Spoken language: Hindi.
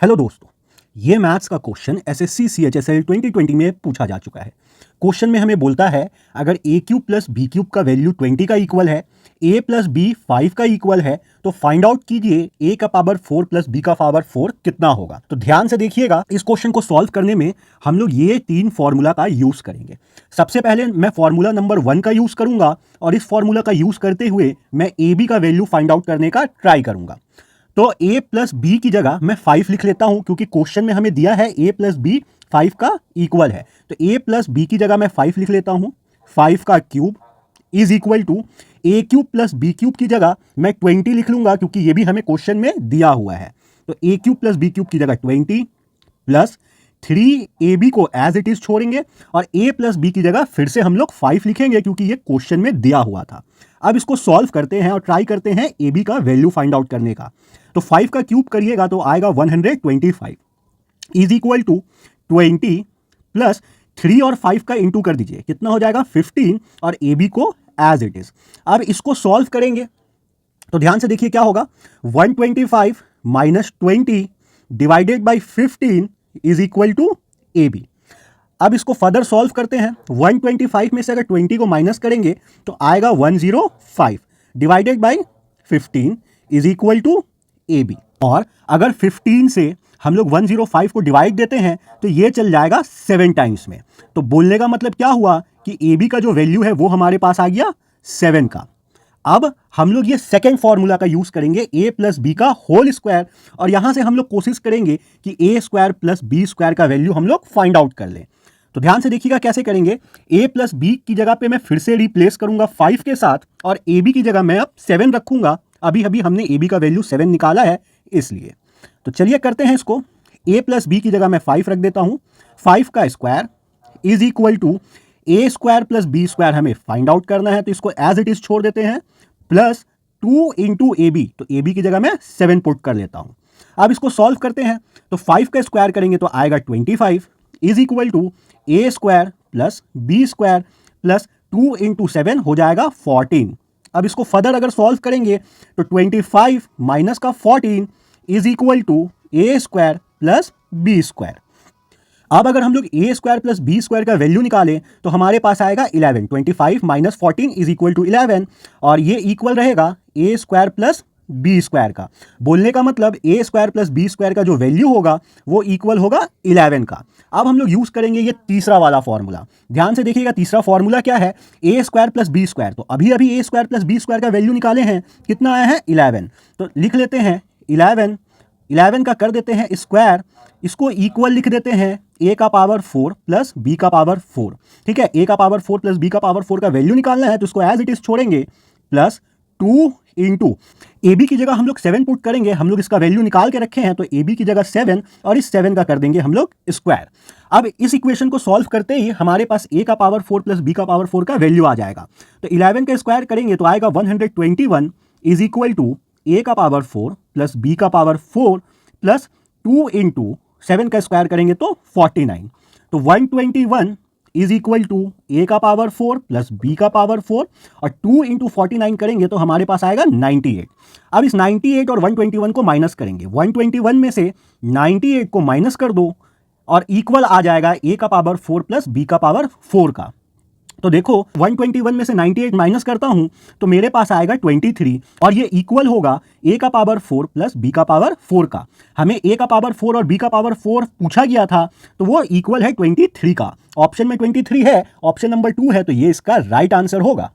हेलो दोस्तों, ये मैथ्स का क्वेश्चन एसएससी सीएचएसएल 2020 में पूछा जा चुका है। क्वेश्चन में हमें बोलता है अगर ए क्यूब प्लस बी क्यूब का वैल्यू 20 का इक्वल है, ए प्लस बी 5 का इक्वल है, तो फाइंड आउट कीजिए ए का पावर 4 प्लस बी का पावर 4 कितना होगा। तो ध्यान से देखिएगा, इस क्वेश्चन को सॉल्व करने में हम लोग ये 3 फॉर्मूला का यूज करेंगे। सबसे पहले मैं फॉर्मूला नंबर 1 का यूज करूंगा और इस फॉर्मूला का यूज करते हुए मैं ए बी का वैल्यू फाइंड आउट करने का ट्राई करूंगा। तो a प्लस बी की जगह मैं 5 लिख लेता हूं, क्योंकि क्वेश्चन में हमें दिया है a प्लस बी 5 का इक्वल है। तो a प्लस बी की जगह मैं 5 लिख लेता हूं। 5 का cube is equal to a cube plus b cube की जगह मैं 20 लिख लूंगा, क्योंकि ये भी हमें क्वेश्चन में दिया हुआ है। तो a cube plus b cube की जगह 20 प्लस 3ab को एज इट इज छोड़ेंगे और a प्लस बी की जगह फिर से हम लोग 5 लिखेंगे, क्योंकि ये क्वेश्चन में दिया हुआ था। अब इसको सॉल्व करते हैं और ट्राई करते हैं ab का वैल्यू फाइंड आउट करने का। तो 5 का क्यूब करिएगा तो आएगा 125 इज इक्वल टू 20 प्लस 3 और 5 का इंटू कर दीजिए, कितना हो जाएगा 15 और ab को एज इट इज। अब इसको सॉल्व करेंगे तो ध्यान से देखिए क्या होगा, 125 minus 20 divided by 15 is equal to a b. अब इसको फर्दर सॉल्व करते हैं। 125 में से अगर 20 को माइनस करेंगे तो आएगा 105 divided by 15 is equal to a b. और अगर 15 से हम लोग 105 को डिवाइड देते हैं तो ये चल जाएगा 7 टाइम्स में। तो बोलने का मतलब क्या हुआ कि ए बी का जो वैल्यू है वो हमारे पास आ गया 7 का। अब हम लोग ये सेकेंड फॉर्मूला का यूज करेंगे, ए प्लस बी का होल स्क्वायर, और यहां से हम लोग कोशिश करेंगे कि ए स्क्वायर प्लस बी स्क्वायर का वैल्यू हम लोग फाइंड आउट कर लें। तो ध्यान से देखिएगा कैसे करेंगे। ए प्लस बी की जगह पे मैं फिर से रिप्लेस करूंगा 5 के साथ और ए बी की जगह मैं अब 7 रखूंगा। अभी अभी हमने ए बी का वैल्यू 7 निकाला है इसलिए। तो चलिए करते हैं इसको। ए प्लस बी की जगह मैं 5 रख देता हूं। 5 का square is equal to a square plus b square हमें फाइंड आउट करना है, तो इसको एज इट इज छोड़ देते हैं, प्लस 2 इंटू ए बी। तो ए बी की जगह मैं 7 पुट कर लेता हूं। अब इसको सॉल्व करते हैं तो 5 का स्क्वायर करेंगे तो आएगा 25 is equal to a square plus b square plus 2 into 7 हो जाएगा 14। अब इसको फर्दर अगर सॉल्व करेंगे तो 25 माइनस का 14 is equal to a square plus b square. अब अगर हम लोग a square plus b square का वैल्यू निकालें तो हमारे पास आएगा 11। 25 माइनस 14 इज इक्वल टू 11 और ये इक्वल रहेगा ए स्क्वायर प्लस बी स्क्वायर का। बोलने का मतलब ए स्क्वायर प्लस बी स्क्वायर का जो वैल्यू होगा वो इक्वल होगा 11 का। अब हम लोग यूज करेंगे ये तीसरा वाला फॉर्मूला। ध्यान से देखिएगा तीसरा फॉर्मूला क्या है, ए स्क्वायर प्लस बी स्क्वायर। तो अभी अभी ए स्क्वायर प्लस बी स्क्वायर का वैल्यू निकाले हैं, कितना आया है 11। तो लिख लेते हैं 11 का कर देते हैं स्क्वायर, इसको इक्वल लिख देते हैं ए का पावर 4 प्लस बी का पावर 4। ठीक है, ए का पावर 4 प्लस बी का पावर 4 का वैल्यू निकालना है तो इसको एज इट इज छोड़ेंगे, प्लस 2 इंटू ए बी की जगह हम लोग 7 पुट करेंगे। हम लोग इसका वैल्यू निकाल के रखे हैं तो ए बी की जगह 7 और इस 7 का कर देंगे हम लोग स्क्वायर। अब इस इक्वेशन को सॉल्व करते ही हमारे पास ए का पावर 4 प्लस बी का पावर 4 का वैल्यू आ जाएगा। तो 11 का स्क्वायर करेंगे तो आएगा 121 इज इक्वल टू ए का पावर 4 प्लस बी का पावर 4 प्लस 2 इंटू 7 का स्क्वायर करेंगे तो 49। तो 121 इज इक्वल टू ए का पावर 4 प्लस बी का पावर 4 और 2 इंटू 49 करेंगे तो हमारे पास आएगा 98। अब इस 98 और 121 को माइनस करेंगे। 121 में से 98 को माइनस कर दो और इक्वल आ जाएगा ए का पावर 4 प्लस बी का पावर 4 का। तो देखो 121 में से 98 माइनस करता हूं तो मेरे पास आएगा 23 और ये इक्वल होगा ए का पावर 4 प्लस बी का पावर 4 का। हमें ए का पावर 4 और बी का पावर 4 पूछा गया था तो वो इक्वल है 23 का। ऑप्शन में 23 है, ऑप्शन नंबर 2 है, तो ये इसका राइट आंसर होगा।